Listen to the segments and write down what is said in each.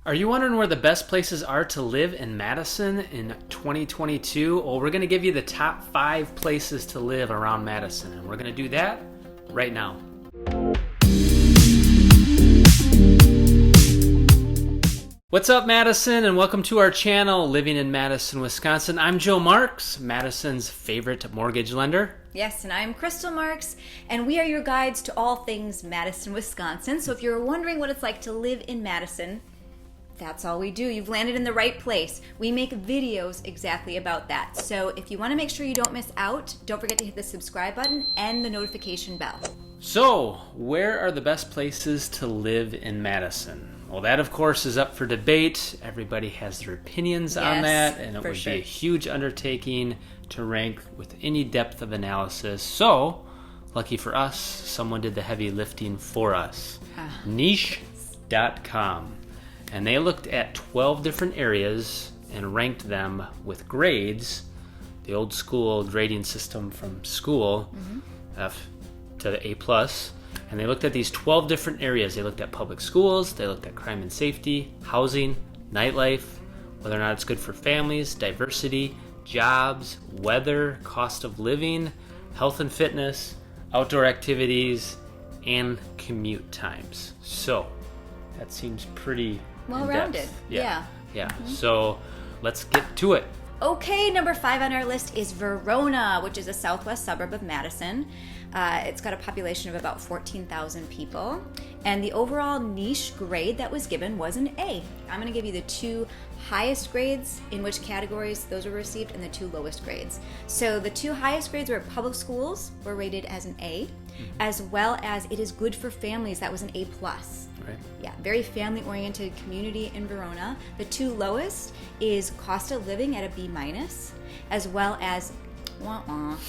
Are you wondering where the best places are to live in Madison in 2022? Well, we're going to give you the top 5 places to live around Madison, and we're going to do that right now. What's up, Madison, and welcome to our channel, Living in Madison, Wisconsin. I'm Joe Marks, Madison's favorite mortgage lender. Yes, and I'm Crystal Marks, and we are your guides to all things Madison, Wisconsin. So if you're wondering what it's like to live in Madison, that's all we do. You've landed in the right place. We make videos exactly about that. So if you want to make sure you don't miss out, don't forget to hit the subscribe button and the notification bell. So, where are the best places to live in Madison? Well, that, of course, is up for debate. Everybody has their opinions on that, and it would be a huge undertaking to rank with any depth of analysis. So, lucky for us, someone did the heavy lifting for us. Niche.com. And they looked at 12 different areas and ranked them with grades, the old school grading system from school, F to the A+. And they looked at these 12 different areas. They looked at public schools, they looked at crime and safety, housing, nightlife, whether or not it's good for families, diversity, jobs, weather, cost of living, health and fitness, outdoor activities, and commute times. So, that seems pretty well-rounded. Yeah. So, let's get to it. Okay, number 5 on our list is Verona, which is a southwest suburb of Madison. It's got a population of about 14,000 people, and the overall niche grade that was given was an A. I'm going to give you the 2 highest grades, in which categories those were received, and the 2 lowest grades. So the 2 highest grades were public schools, were rated as an A, as well as it is good for families, that was an A+. Right. Yeah, very family-oriented community in Verona. The 2 lowest is cost of living at a B-, as well as, we're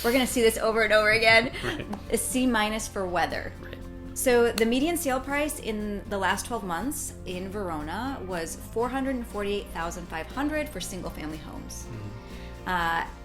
going to see this over and over again, a C- for weather. Right. So the median sale price in the last 12 months in Verona was $448,500 for single-family homes.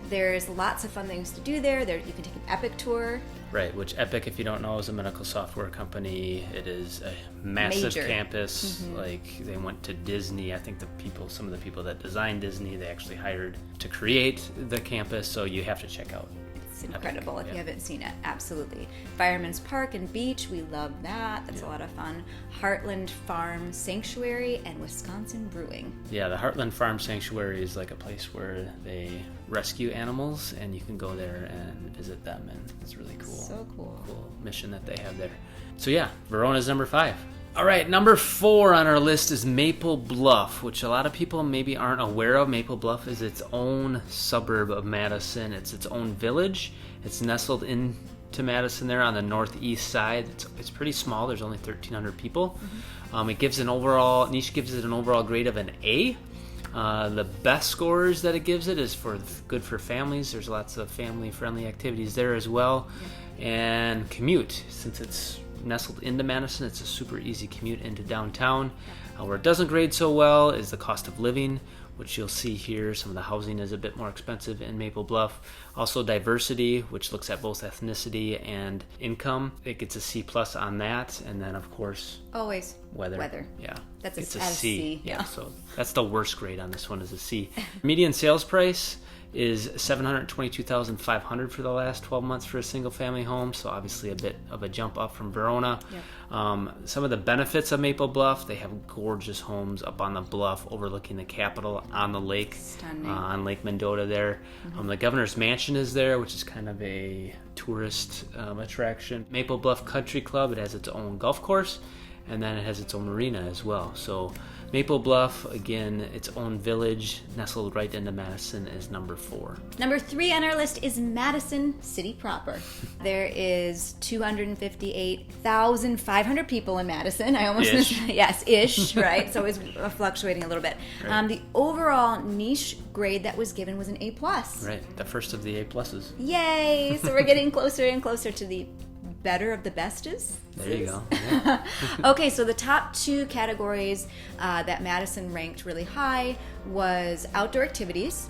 There's lots of fun things to do there. You can take an Epic tour. Right, which Epic, if you don't know, is a medical software company. It is a massive campus. Like, they went to Disney. I think some of the people that designed Disney, they actually hired to create the campus, so you have to check out. It's incredible if you haven't seen it. Absolutely. Fireman's Park and Beach, we love that. That's a lot of fun. Heartland Farm Sanctuary and Wisconsin Brewing. Yeah, the Heartland Farm Sanctuary is like a place where they rescue animals, and you can go there and visit them, and it's really cool. So cool. Cool mission that they have there. So yeah, Verona's number 5. All right, number 4 on our list is Maple Bluff, which a lot of people maybe aren't aware of. Maple Bluff is its own suburb of Madison. It's its own village. It's nestled into Madison there on the northeast side. It's pretty small. There's only 1,300 people. Niche gives it an overall grade of an A. The best scores that it gives it is good for families. There's lots of family-friendly activities there as well. And commute, since it's nestled into Madison, it's a super easy commute into downtown. Where it doesn't grade so well is the cost of living, which you'll see here. Some of the housing is a bit more expensive in Maple Bluff. Also diversity, which looks at both ethnicity and income. It gets a C+ on that. And then, of course, always weather. Yeah, that's a C. Yeah, so that's the worst grade on this one, is a C. Median sales price is $722,500 for the last 12 months for a single-family home, so obviously a bit of a jump up from Verona. Some of the benefits of Maple Bluff, they have gorgeous homes up on the bluff overlooking the Capitol on the lake, on Lake Mendota there. The Governor's Mansion is there, which is kind of a tourist attraction. Maple Bluff Country Club, it has its own golf course, and then it has its own marina as well. So Maple Bluff, again, its own village, nestled right into Madison, is number 4. Number 3 on our list is Madison City proper. There is 258,500 people in Madison. I almost ish, right? So it's fluctuating a little bit. Right. The overall niche grade that was given was an A+. Right, the first of the A+. Yay! So we're getting closer and closer to the better of the bestest. There you go. Yeah. Okay, so the top 2 categories that Madison ranked really high was outdoor activities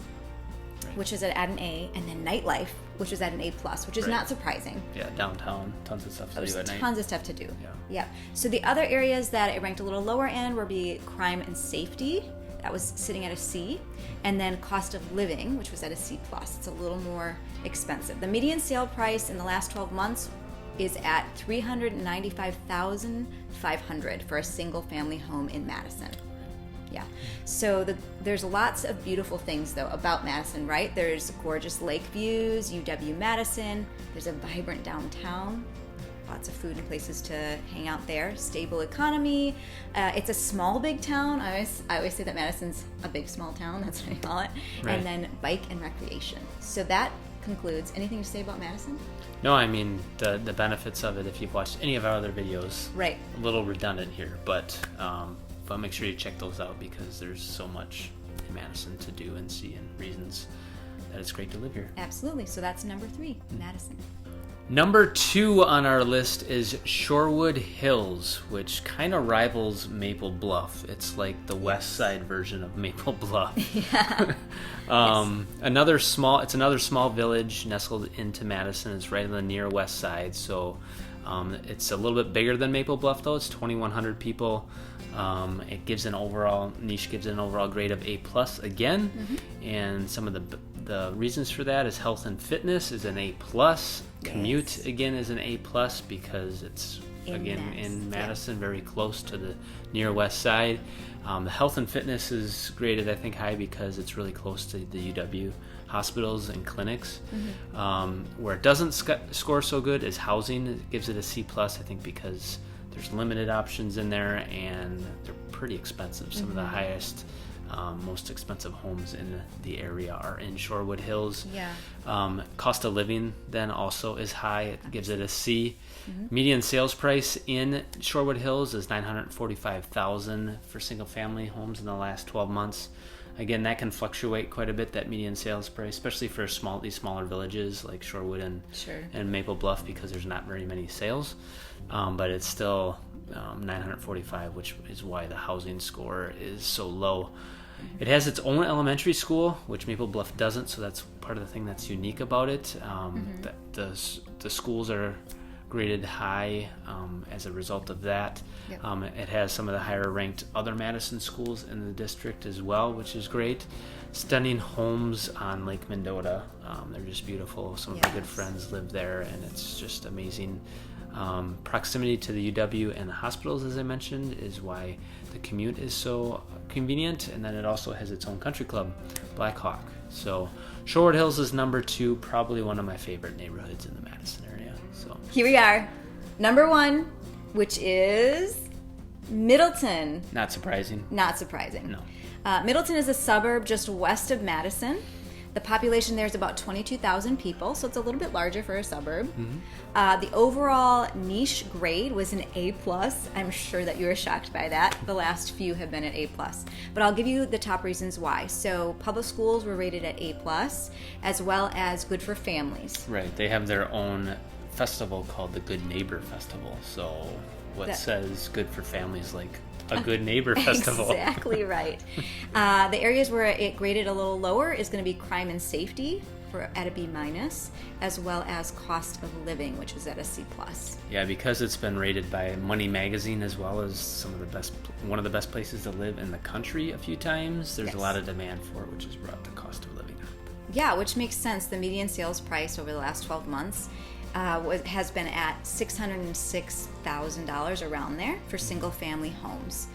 which is at an A, and then nightlife, which is at an A+, which is not surprising. Yeah, downtown, tons of stuff to do at night. Tons of stuff to do. Yeah. So the other areas that it ranked a little lower in would be crime and safety. That was sitting at a C. And then cost of living, which was at a C+. It's a little more expensive. The median sale price in the last 12 months is at $395,500 for a single family home in Madison. Yeah. So there's lots of beautiful things, though, about Madison, right? There's gorgeous lake views, UW-Madison. There's a vibrant downtown. Lots of food and places to hang out there. Stable economy. It's a small, big town. I always say that Madison's a big, small town. That's what I call it. Right. And then bike and recreation. So that concludes. Anything to say about Madison? No, I mean, the benefits of it, if you've watched any of our other videos, right. A little redundant here, but make sure you check those out because there's so much in Madison to do and see and reasons that it's great to live here. Absolutely. So that's number 3, Madison. Number 2 on our list is Shorewood Hills, which kind of rivals Maple Bluff. It's like the west side version of Maple Bluff. Yeah. Another small village nestled into Madison. It's right on the near west side, so it's a little bit bigger than Maple Bluff, though. It's 2,100 people. It gives an overall grade of A+ again, and some of the reasons for that is health and fitness is an A+. Commute again is an A+ because it's in Madison, very close to the near west side. The health and fitness is graded, I think, high because it's really close to the UW hospitals and clinics. Where it doesn't score so good is housing. It gives it a C+, I think, because there's limited options in there and they're pretty expensive. Some of the highest, most expensive homes in the area are in Shorewood Hills. Yeah. Cost of living then also is high. It gives it a C. Median sales price in Shorewood Hills is $945,000 for single family homes in the last 12 months. Again, that can fluctuate quite a bit, that median sales price, especially for these smaller villages like Shorewood and Maple Bluff, because there's not very many sales. But it's still 945, which is why the housing score is so low. It has its own elementary school, which Maple Bluff doesn't, so that's part of the thing that's unique about it. The schools are graded high as a result of that. Yep. It has some of the higher ranked other Madison schools in the district as well, which is great. Stunning homes on Lake Mendota. They're just beautiful. Some of my good friends live there, and it's just amazing. Proximity to the UW and the hospitals, as I mentioned, is why the commute is so convenient. And then it also has its own country club, Black Hawk. So Shorewood Hills is number 2, probably one of my favorite neighborhoods in the Madison area. So here we are, number 1, which is Middleton. Not surprising. No. Middleton is a suburb just west of Madison. The population there is about 22,000 people, so it's a little bit larger for a suburb. The overall niche grade was an A+. I'm sure that you were shocked by that. The last few have been at A+. But I'll give you the top reasons why. So public schools were rated at A+, as well as good for families. Right. They have their own festival called the Good Neighbor Festival. So says good for families like a good neighbor festival. Exactly right. The areas where it graded a little lower is going to be crime and safety at a B-, as well as cost of living, which is at a C+. Yeah, because it's been rated by Money Magazine as well as one of the best places to live in the country a few times. There's a lot of demand for it, which has brought the cost of living up. Yeah, which makes sense. The median sales price over the last 12 months has been at $606,000 around there for single-family homes,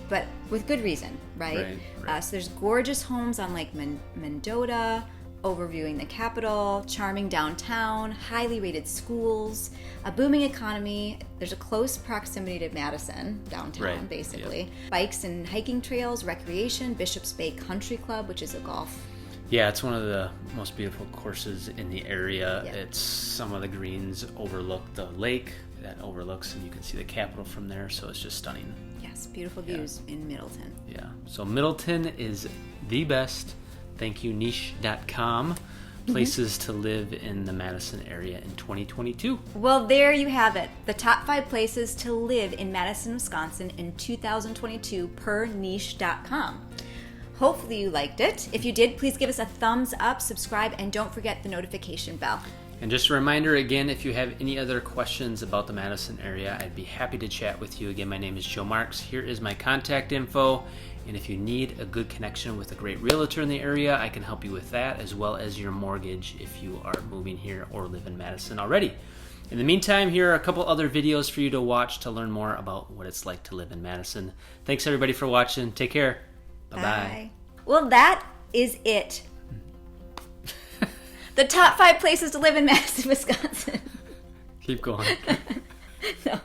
but with good reason, right? So there's gorgeous homes on Lake Mendota, overviewing the capital, charming downtown, highly rated schools, a booming economy. There's a close proximity to Madison, downtown, basically. Yep. Bikes and hiking trails, recreation, Bishop's Bay Country Club, which is a golf. Yeah, it's one of the most beautiful courses in the area. Yep. It's some of the greens overlook the lake that overlooks, and you can see the Capitol from there, so it's just stunning. Yes, beautiful views in Middleton. Yeah, so Middleton is the best. Thank you, niche.com. Places to live in the Madison area in 2022. Well, there you have it. The top 5 places to live in Madison, Wisconsin in 2022 per niche.com. Hopefully you liked it. If you did, please give us a thumbs up, subscribe, and don't forget the notification bell. And just a reminder again, if you have any other questions about the Madison area, I'd be happy to chat with you. Again, my name is Joe Marks. Here is my contact info. And if you need a good connection with a great realtor in the area, I can help you with that, as well as your mortgage if you are moving here or live in Madison already. In the meantime, here are a couple other videos for you to watch to learn more about what it's like to live in Madison. Thanks everybody for watching. Take care. Bye-bye. Bye. Well, that is it. The top 5 places to live in Madison, Wisconsin. Keep going. No.